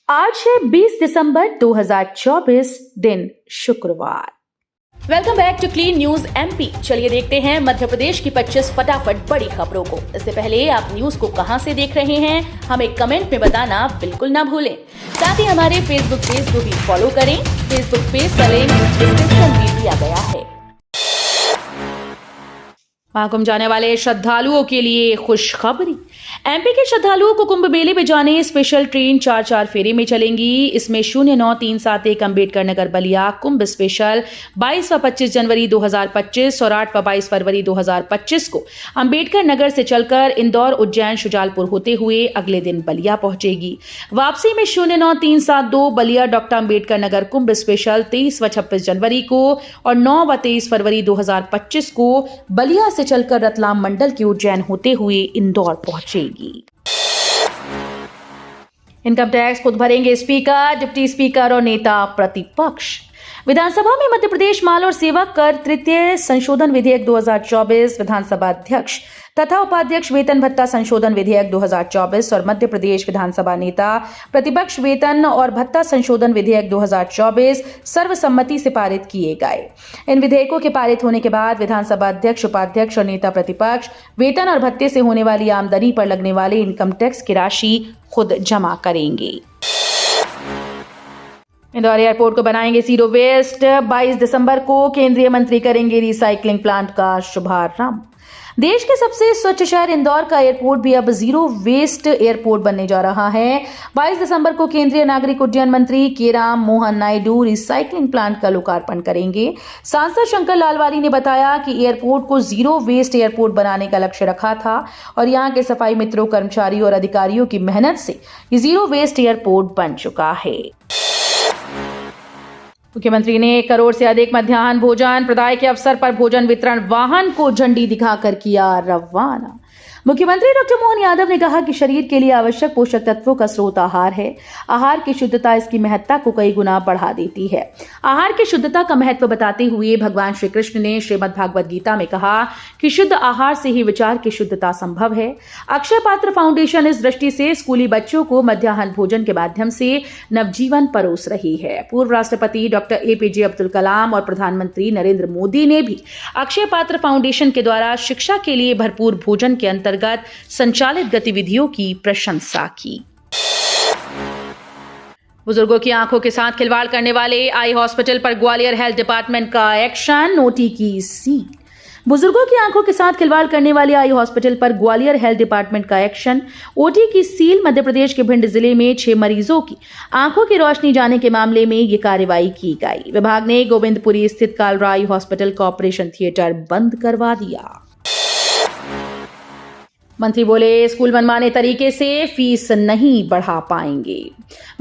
आज है 20 दिसंबर 2024 दिन शुक्रवार। Welcome back to clean news MP. चलिए देखते हैं मध्य प्रदेश की 25 फटाफट बड़ी खबरों को। इससे पहले आप न्यूज को कहां से देख रहे हैं हमें कमेंट में बताना बिल्कुल ना भूलें। साथ ही हमारे फेसबुक पेज को भी फॉलो करें। फेसबुक पेज का लिंक डिस्क्रिप्शन में दिया गया है। महाकुंभ जाने वाले श्रद्धालुओं के लिए खुशखबरी। एमपी के श्रद्धालुओं को कुंभ मेले में जाने स्पेशल ट्रेन 4 फेरे में चलेंगी। इसमें 09-371 अम्बेडकर नगर बलिया कुंभ स्पेशल 22 व 25 जनवरी 2025 और 8 व 22 फरवरी 2025 को अम्बेडकर नगर से चलकर इंदौर, उज्जैन, शुजालपुर होते हुए अगले दिन बलिया पहुंचेगी। वापसी में 09-372 बलिया डॉक्टर अम्बेडकर नगर कुंभ स्पेशल 23 व 26 जनवरी को और 9 व 23 फरवरी 2025 को बलिया से चलकर रतलाम मंडल के उज्जैन होते हुए इंदौर पहुंचेगी। इनकम टैक्स खुद भरेंगे स्पीकर, डिप्टी स्पीकर और नेता प्रतिपक्ष। विधानसभा में मध्य प्रदेश माल और सेवा कर तृतीय संशोधन विधेयक 2024, विधानसभा अध्यक्ष तथा उपाध्यक्ष वेतन भत्ता संशोधन विधेयक 2024 और मध्य प्रदेश विधानसभा नेता प्रतिपक्ष वेतन और भत्ता संशोधन विधेयक 2024 सर्वसम्मति से पारित किए गए। इन विधेयकों के पारित होने के बाद विधानसभा अध्यक्ष, उपाध्यक्ष और नेता प्रतिपक्ष वेतन और भत्ते से होने वाली आमदनी पर लगने वाले इनकम टैक्स की राशि खुद जमा करेंगे। इंदौर एयरपोर्ट को बनाएंगे जीरो वेस्ट। 22 दिसंबर को केंद्रीय मंत्री करेंगे रिसाइकलिंग प्लांट का शुभारंभ। देश के सबसे स्वच्छ शहर इंदौर का एयरपोर्ट भी अब जीरो वेस्ट एयरपोर्ट बनने जा रहा है। 22 दिसंबर को केंद्रीय नागरिक उड्डयन मंत्री के राम मोहन नायडू रिसाइकलिंग प्लांट का लोकार्पण करेंगे। सांसद शंकर लालवानी ने बताया कि एयरपोर्ट को जीरो वेस्ट एयरपोर्ट बनाने का लक्ष्य रखा था और यहां के सफाई मित्रों, कर्मचारियों और अधिकारियों की मेहनत से ये जीरो वेस्ट एयरपोर्ट बन चुका है। मुख्यमंत्री ने 1 करोड़ से अधिक मध्याह्न भोजन प्रदाय के अवसर पर भोजन वितरण वाहन को झंडी दिखाकर किया रवाना। मुख्यमंत्री डॉक्टर मोहन यादव ने कहा कि शरीर के लिए आवश्यक पोषक तत्वों का स्रोत आहार है। आहार की शुद्धता इसकी महत्ता को कई गुना बढ़ा देती है। आहार की शुद्धता का महत्व बताते हुए भगवान श्री कृष्ण ने श्रीमद् भागवत गीता में कहा कि शुद्ध आहार से ही विचार की शुद्धता संभव है। अक्षय पात्र फाउंडेशन इस दृष्टि से स्कूली बच्चों को मध्याह्न भोजन के माध्यम से नवजीवन परोस रही है। पूर्व राष्ट्रपति डॉक्टर APJ अब्दुल कलाम और प्रधानमंत्री नरेंद्र मोदी ने भी अक्षय पात्र फाउंडेशन के द्वारा शिक्षा के लिए भरपूर भोजन के अंतर्गत संचालित गतिविधियों की प्रशंसा की। बुजुर्गों की आंखों के साथ खिलवाड़ करने वाले आई हॉस्पिटल पर ग्वालियर हेल्थ डिपार्टमेंट का एक्शन, नोटी की सील। बुजुर्गों की आंखों के साथ खिलवाड़ करने वाले आई हॉस्पिटल पर ग्वालियर हेल्थ डिपार्टमेंट का एक्शन, ओटी की सील। मध्य प्रदेश के भिंड जिले में 6 मरीजों की आंखों की रोशनी जाने के मामले में ये कार्रवाई की गई। विभाग ने गोविंदपुरी स्थित कालरा आई हॉस्पिटल का ऑपरेशन थिएटर बंद करवा दिया। मंत्री बोले, स्कूल मनमाने तरीके से फीस नहीं बढ़ा पाएंगे।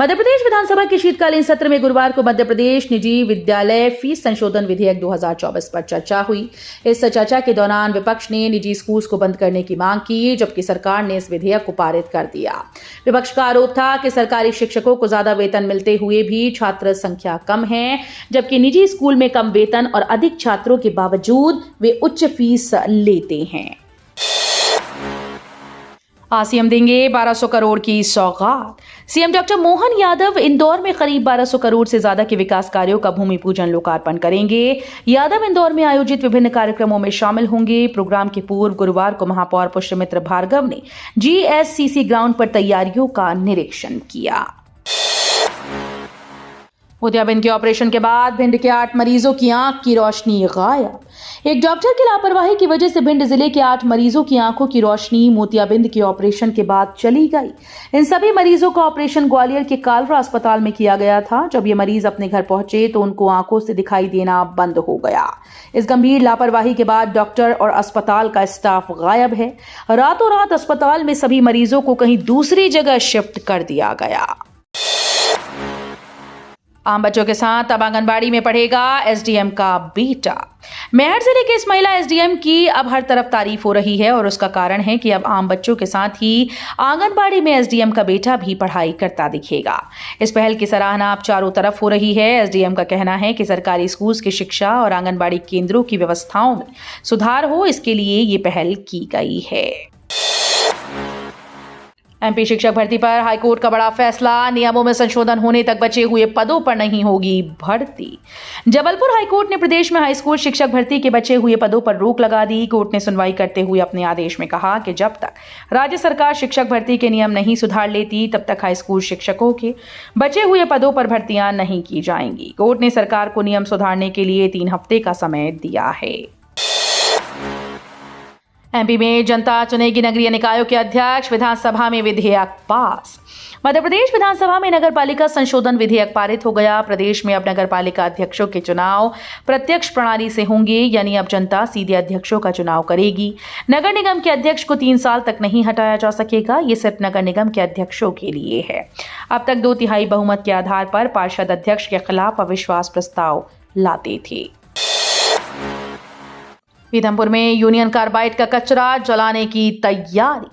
मध्य प्रदेश विधानसभा के शीतकालीन सत्र में गुरुवार को मध्य प्रदेश निजी विद्यालय फीस संशोधन विधेयक 2024 पर चर्चा हुई। इस चर्चा के दौरान विपक्ष ने निजी स्कूल्स को बंद करने की मांग की, जबकि सरकार ने इस विधेयक को पारित कर दिया। विपक्ष का आरोप था कि सरकारी शिक्षकों को ज्यादा वेतन मिलते हुए भी छात्र संख्या कम है, जबकि निजी स्कूल में कम वेतन और अधिक छात्रों के बावजूद वे उच्च फीस लेते हैं। सीएम देंगे 1200 करोड़ की सौगात। सीएम डॉक्टर मोहन यादव इंदौर में करीब 1200 करोड़ से ज्यादा के विकास कार्यों का भूमि पूजन लोकार्पण करेंगे। यादव इंदौर में आयोजित विभिन्न कार्यक्रमों में शामिल होंगे। प्रोग्राम के पूर्व गुरुवार को महापौर पुष्यमित्र भार्गव ने GSCC ग्राउंड पर तैयारियों का निरीक्षण किया। मोतियाबिंद के ऑपरेशन के बाद भिंड के 8 मरीजों की आंख की रोशनी गायब। एक डॉक्टर की लापरवाही की वजह से भिंड जिले के 8 मरीजों की आंखों की रोशनी मोतियाबिंद के ऑपरेशन के बाद चली गई। इन सभी मरीजों का ऑपरेशन ग्वालियर के कालरा अस्पताल में किया गया था। जब ये मरीज अपने घर पहुंचे तो उनको आंखों से दिखाई देना बंद हो गया। इस गंभीर लापरवाही के बाद डॉक्टर और अस्पताल का स्टाफ गायब है। रातों रात अस्पताल में सभी मरीजों को कहीं दूसरी जगह शिफ्ट कर दिया गया। आम बच्चों के साथ अब आंगनबाड़ी में पढ़ेगा SDM का बेटा। मेहर जिले के इस महिला SDM की अब हर तरफ तारीफ हो रही है और उसका कारण है कि अब आम बच्चों के साथ ही आंगनबाड़ी में SDM का बेटा भी पढ़ाई करता दिखेगा। इस पहल की सराहना अब चारों तरफ हो रही है। SDM का कहना है कि सरकारी स्कूल की शिक्षा और आंगनबाड़ी केंद्रों की व्यवस्थाओं में सुधार हो, इसके लिए ये पहल की गई है। एमपी शिक्षक भर्ती पर हाईकोर्ट का बड़ा फैसला, नियमों में संशोधन होने तक बचे हुए पदों पर नहीं होगी भर्ती। जबलपुर हाईकोर्ट ने प्रदेश में हाई स्कूल शिक्षक भर्ती के बचे हुए पदों पर रोक लगा दी। कोर्ट ने सुनवाई करते हुए अपने आदेश में कहा कि जब तक राज्य सरकार शिक्षक भर्ती के नियम नहीं सुधार लेती तब तक हाई स्कूल शिक्षकों के बचे हुए पदों पर भर्तियां नहीं की जाएंगी। कोर्ट ने सरकार को नियम सुधारने के लिए 3 हफ्ते का समय दिया है। एमपी में जनता चुनेगी नगरीय निकायों के अध्यक्ष, विधानसभा में विधेयक पास। मध्य प्रदेश विधानसभा में नगरपालिका संशोधन विधेयक पारित हो गया। प्रदेश में अब नगरपालिका अध्यक्षों के चुनाव प्रत्यक्ष प्रणाली से होंगे, यानी अब जनता सीधे अध्यक्षों का चुनाव करेगी। नगर निगम के अध्यक्ष को 3 साल तक नहीं हटाया जा सकेगा। ये सिर्फ नगर निगम के अध्यक्षों के लिए है। अब तक 2/3 बहुमत के आधार पर पार्षद अध्यक्ष के खिलाफ अविश्वास प्रस्ताव लाते थे। पीथमपुर में यूनियन कार्बाइड का कचरा जलाने की तैयारी।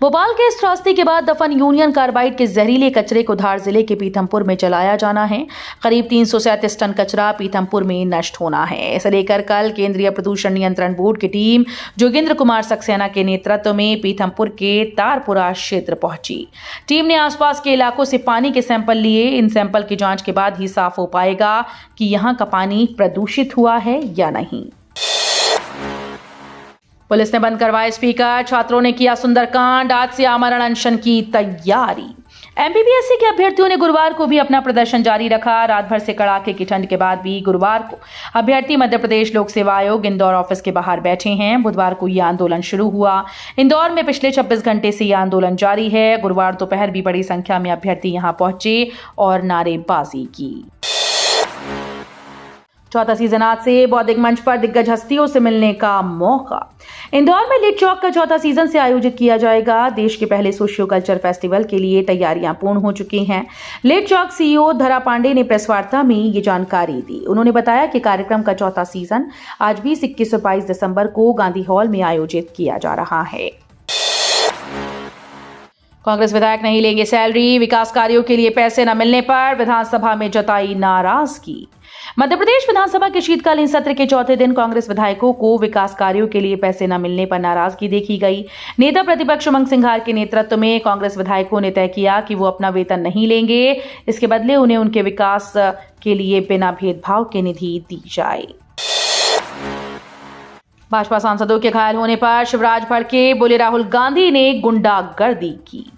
भोपाल के इस त्रासदी के बाद दफन यूनियन कार्बाइड के जहरीले कचरे को धार जिले के पीथमपुर में जलाया जाना है। करीब 337 टन कचरा पीथमपुर में नष्ट होना है। इसे लेकर कल केंद्रीय प्रदूषण नियंत्रण बोर्ड की टीम जोगेंद्र कुमार सक्सेना के नेतृत्व में पीथमपुर के तारपुरा क्षेत्र पहुंची। टीम ने आसपास के इलाकों से पानी के सैंपल लिए। इन सैंपल की जांच के बाद ही साफ हो पाएगा कि यहाँ का पानी प्रदूषित हुआ है या नहीं। पुलिस ने बंद करवाए स्पीकर, छात्रों ने किया सुंदरकांड, आज से आमरण अनशन की तैयारी। एमपीपीएससी के अभ्यर्थियों ने गुरुवार को भी अपना प्रदर्शन जारी रखा। रात भर से कड़ाके की ठंड के बाद भी गुरुवार को अभ्यर्थी मध्य प्रदेश लोक सेवा आयोग इंदौर ऑफिस के बाहर बैठे हैं। बुधवार को यह आंदोलन शुरू हुआ। इंदौर में पिछले 26 घंटे से यह आंदोलन जारी है। गुरुवार दोपहर भी बड़ी संख्या में अभ्यर्थी यहां पहुंचे और नारेबाजी की। चौथा सीजन आज से बौद्धिक मंच पर दिग्गज हस्तियों से मिलने का मौका। इंदौर में लिट चौक का चौथा सीजन से आयोजित किया जाएगा। देश के पहले सोशियो कल्चर फेस्टिवल के लिए तैयारियां पूर्ण हो चुकी हैं। लिट चौक सीईओ धरा पांडे ने प्रेस वार्ता में ये जानकारी दी। उन्होंने बताया कि कार्यक्रम का चौथा सीजन आज 20, 21 और 22 दिसंबर को गांधी हॉल में आयोजित किया जा रहा है। कांग्रेस विधायक नहीं लेंगे सैलरी, विकास कार्यों के लिए पैसे न मिलने पर विधानसभा में जताई नाराजगी। मध्य प्रदेश विधानसभा के शीतकालीन सत्र के चौथे दिन कांग्रेस विधायकों को विकास कार्यों के लिए पैसे न मिलने पर नाराजगी देखी गई। नेता प्रतिपक्ष उमंग सिंघार के नेतृत्व में कांग्रेस विधायकों ने तय किया कि वो अपना वेतन नहीं लेंगे, इसके बदले उन्हें उनके विकास के लिए बिना भेदभाव के निधि दी जाए। भाजपा सांसदों के घायल होने पर शिवराज भड़के, बोले राहुल गांधी ने गुंडागर्दी की।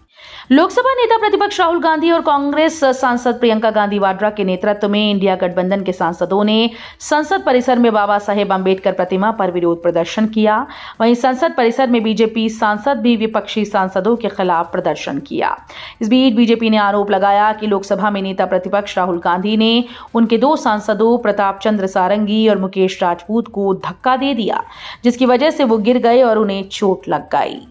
लोकसभा नेता प्रतिपक्ष राहुल गांधी और कांग्रेस सांसद प्रियंका गांधी वाड्रा के नेतृत्व में इंडिया गठबंधन के सांसदों ने संसद परिसर में बाबा साहेब अंबेडकर प्रतिमा पर विरोध प्रदर्शन किया। वहीं संसद परिसर में बीजेपी सांसद भी विपक्षी सांसदों के खिलाफ प्रदर्शन किया। इस बीच बीजेपी ने आरोप लगाया कि लोकसभा में नेता प्रतिपक्ष राहुल गांधी ने उनके 2 सांसदों प्रताप चंद्र सारंगी और मुकेश राजपूत को धक्का दे दिया, जिसकी वजह से वो गिर गए और उन्हें चोट लग गई।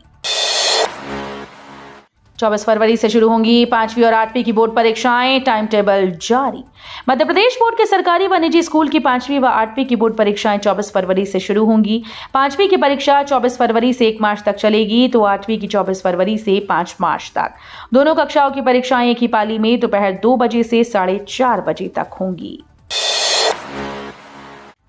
24 फरवरी से शुरू होंगी 5वीं और 8वीं की बोर्ड परीक्षाएं, टाइम टेबल जारी। मध्य प्रदेश बोर्ड के सरकारी व निजी स्कूल की 5वीं व 8वीं की बोर्ड परीक्षाएं 24 फरवरी से शुरू होंगी। 5वीं की परीक्षा 24 फरवरी से 1 मार्च तक चलेगी, तो 8वीं की 24 फरवरी से 5 मार्च तक। दोनों कक्षाओं की परीक्षाएं एक ही पाली में दोपहर 2 बजे से 4:30 बजे तक होंगी।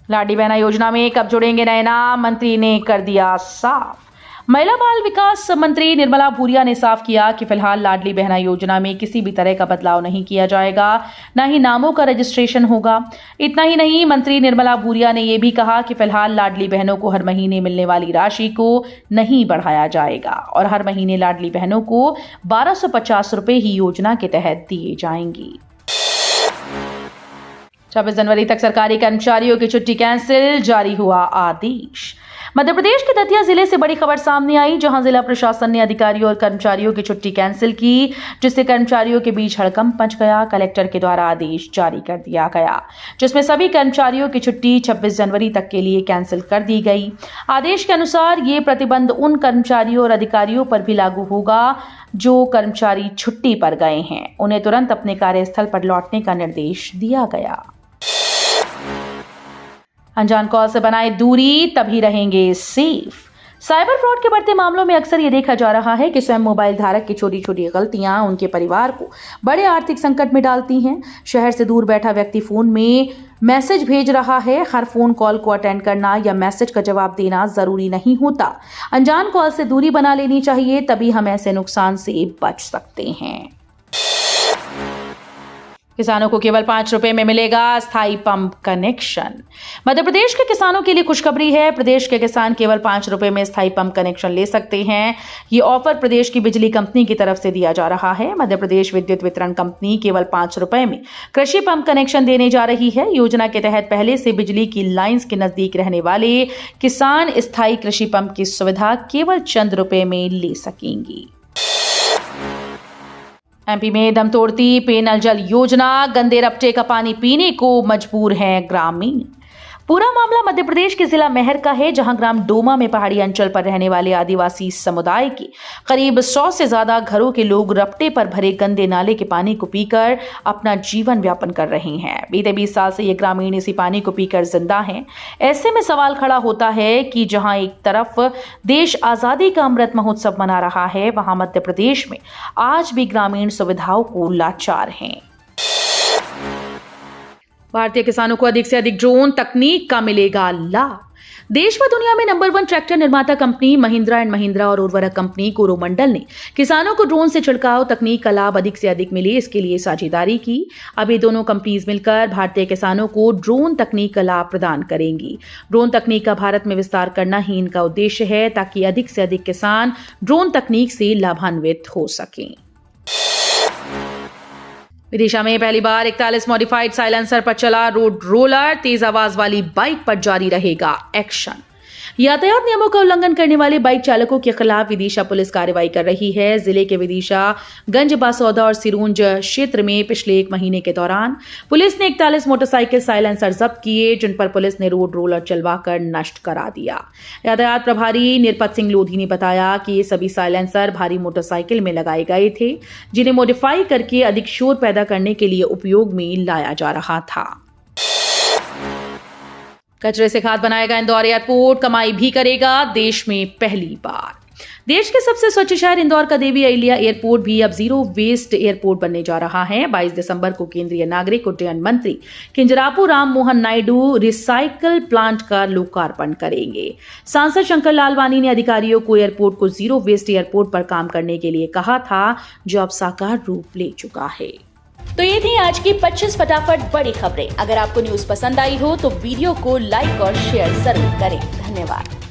लाडली बहना योजना में कब जुड़ेंगे नए नाम, मंत्री ने कर दिया साफ। महिला बाल विकास मंत्री निर्मला भूरिया ने साफ किया कि फिलहाल लाडली बहना योजना में किसी भी तरह का बदलाव नहीं किया जाएगा, न ही नामों का रजिस्ट्रेशन होगा। इतना ही नहीं, मंत्री निर्मला भूरिया ने यह भी कहा कि फिलहाल लाडली बहनों को हर महीने मिलने वाली राशि को नहीं बढ़ाया जाएगा और हर महीने लाडली बहनों को 1250 रुपए ही योजना के तहत दिए जाएंगे। 26 जनवरी तक सरकारी कर्मचारियों की छुट्टी कैंसिल, जारी हुआ आदेश। मध्य प्रदेश के दतिया जिले से बड़ी खबर सामने आई, जहां जिला प्रशासन ने अधिकारियों और कर्मचारियों की छुट्टी कैंसिल की, जिससे कर्मचारियों के बीच हड़कंप मच गया। कलेक्टर के द्वारा आदेश जारी कर दिया गया, जिसमें सभी कर्मचारियों की छुट्टी 26 जनवरी तक के लिए कैंसिल कर दी गई। आदेश के अनुसार ये प्रतिबंध उन कर्मचारियों और अधिकारियों पर भी लागू होगा जो कर्मचारी छुट्टी पर गए हैं। उन्हें तुरंत अपने कार्यस्थल पर लौटने का निर्देश दिया गया। अनजान कॉल से बनाए दूरी, तभी रहेंगे सेफ। साइबर फ्रॉड के बढ़ते मामलों में अक्सर ये देखा जा रहा है कि स्वयं मोबाइल धारक की छोटी छोटी गलतियां उनके परिवार को बड़े आर्थिक संकट में डालती हैं। शहर से दूर बैठा व्यक्ति फोन में मैसेज भेज रहा है। हर फोन कॉल को अटेंड करना या मैसेज का जवाब देना जरूरी नहीं होता। अनजान कॉल से दूरी बना लेनी चाहिए, तभी हम ऐसे नुकसान से बच सकते हैं। किसानों को केवल 5 रुपए में मिलेगा स्थायी पंप कनेक्शन। मध्य प्रदेश के किसानों के लिए खुशखबरी है। प्रदेश के किसान केवल 5 रुपए में स्थायी पंप कनेक्शन ले सकते हैं। ये ऑफर प्रदेश की बिजली कंपनी की तरफ से दिया जा रहा है। मध्य प्रदेश विद्युत वितरण कंपनी केवल 5 रुपए में कृषि पंप कनेक्शन देने जा रही है। योजना के तहत पहले से बिजली की लाइंस के नजदीक रहने वाले किसान स्थायी कृषि पंप की सुविधा केवल चंद रुपए में ले सकेंगी। एमपी में दम तोड़ती पेयजल जल योजना, गंदे रपटे का पानी पीने को मजबूर हैं ग्रामीण। पूरा मामला मध्य प्रदेश के जिला मेहर का है, जहां ग्राम डोमा में पहाड़ी अंचल पर रहने वाले आदिवासी समुदाय के करीब 100 से ज्यादा घरों के लोग रपटे पर भरे गंदे नाले के पानी को पीकर अपना जीवन यापन कर रहे हैं। बीते 20 साल से ये ग्रामीण इसी पानी को पीकर जिंदा हैं। ऐसे में सवाल खड़ा होता है कि जहां एक तरफ देश आजादी का अमृत महोत्सव मना रहा है, वहां मध्य प्रदेश में आज भी ग्रामीण सुविधाओं को लाचार हैं। भारतीय किसानों को अधिक से अधिक ड्रोन तकनीक का मिलेगा लाभ। देश व दुनिया में नंबर 1 ट्रैक्टर निर्माता कंपनी महिंद्रा एंड महिंद्रा और उर्वरक कंपनी कोरोमंडल ने किसानों को ड्रोन से छिड़काव तकनीक का लाभ अधिक से अधिक मिले, इसके लिए साझेदारी की। अब ये दोनों कंपनीज मिलकर भारतीय किसानों को ड्रोन तकनीक का लाभ प्रदान करेंगी। ड्रोन तकनीक का भारत में विस्तार करना ही इनका उद्देश्य है, ताकि अधिक से अधिक किसान ड्रोन तकनीक से लाभान्वित हो सकें। विदिशा में पहली बार 41 मॉडिफाइड साइलेंसर पर चला रोड रोलर, तेज आवाज वाली बाइक पर जारी रहेगा एक्शन। यातायात नियमों का उल्लंघन करने वाले बाइक चालकों के खिलाफ विदिशा पुलिस कार्रवाई कर रही है। जिले के विदिशा, गंज बासौदा और सिरूंज क्षेत्र में पिछले 1 महीने के दौरान पुलिस ने 41 मोटरसाइकिल साइलेंसर जब्त किए, जिन पर पुलिस ने रोड रोलर चलवाकर नष्ट करा दिया। यातायात प्रभारी निरपत सिंह लोधी ने बताया कि ये सभी साइलेंसर भारी मोटरसाइकिल में लगाए गए थे, जिन्हें मॉडिफाई करके अधिक शोर पैदा करने के लिए उपयोग में लाया जा रहा था। कचरे से खाद बनाएगा इंदौर एयरपोर्ट, कमाई भी करेगा देश में पहली बार। देश के सबसे स्वच्छ शहर इंदौर का देवी अहिल्या एयरपोर्ट भी अब जीरो वेस्ट एयरपोर्ट बनने जा रहा है। 22 दिसंबर को केंद्रीय नागरिक उड्डयन मंत्री किंजरापू राम मोहन नायडू रिसाइकल प्लांट का लोकार्पण करेंगे। सांसद शंकर लालवानी ने अधिकारियों को एयरपोर्ट को जीरो वेस्ट एयरपोर्ट पर काम करने के लिए कहा था, जो अब साकार रूप ले चुका है। तो ये थी आज की 25 फटाफट बड़ी खबरें। अगर आपको न्यूज पसंद आई हो तो वीडियो को लाइक और शेयर जरूर करें। धन्यवाद।